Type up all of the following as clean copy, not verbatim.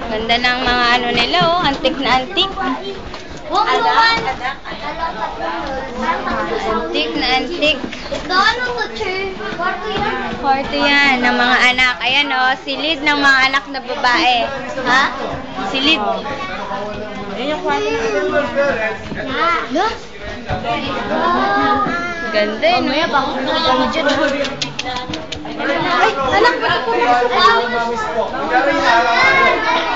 Ganda ng mga ano nila, oh. Antik na antik. Antik na antik. Kwarto yan ng mga anak. Ayan, oh. Silid ng mga anak na babae. Ha? Silid. Ayan yung kwarto na. Ganda, no? Ay, anak ba ito?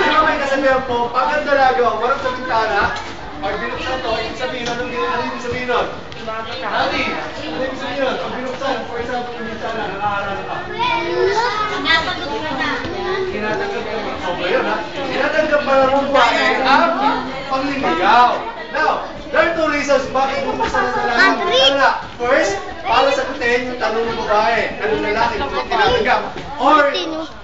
Sino may kasabihan po, pag ang dalaga, warap sa bintana, pag binuksan to, ibig sabihin, ano ibig sabihin nun? Ano ibig sabihin nun? Pag binuksan, for example, yung bintana, nakaharap ka. Tinatanggap ka ng sobra yun, ha? Tinatanggap pa ng babae ang pangliligaw. Now, there are two reasons bakit bubuksan ng lalaki. First, para sagutin yung tanong ng babae, anong lalaki kung magpapatanggap. Or,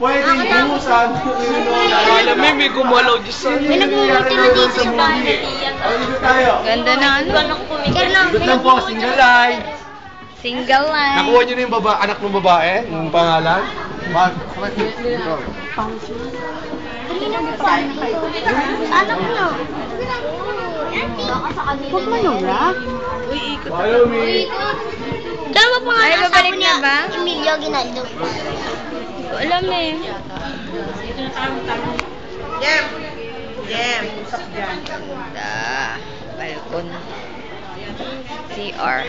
pwedeng bumusan Alam mo, may gumalaw dyan sa... May nagmumuti na dito sa bahay. dito tayo. Ganda na ano. Good lang po, single line. Single line. Nakuha nyo na yung anak ng babae, yung pangalan? Anak mo. Huwag mo nula. Follow me. Dalawa pa nga ay, babalik na ba? Emilio Ginaldo. Hindi ko alam eh. Jem, usap dyan. Ganda. Balkon. CR.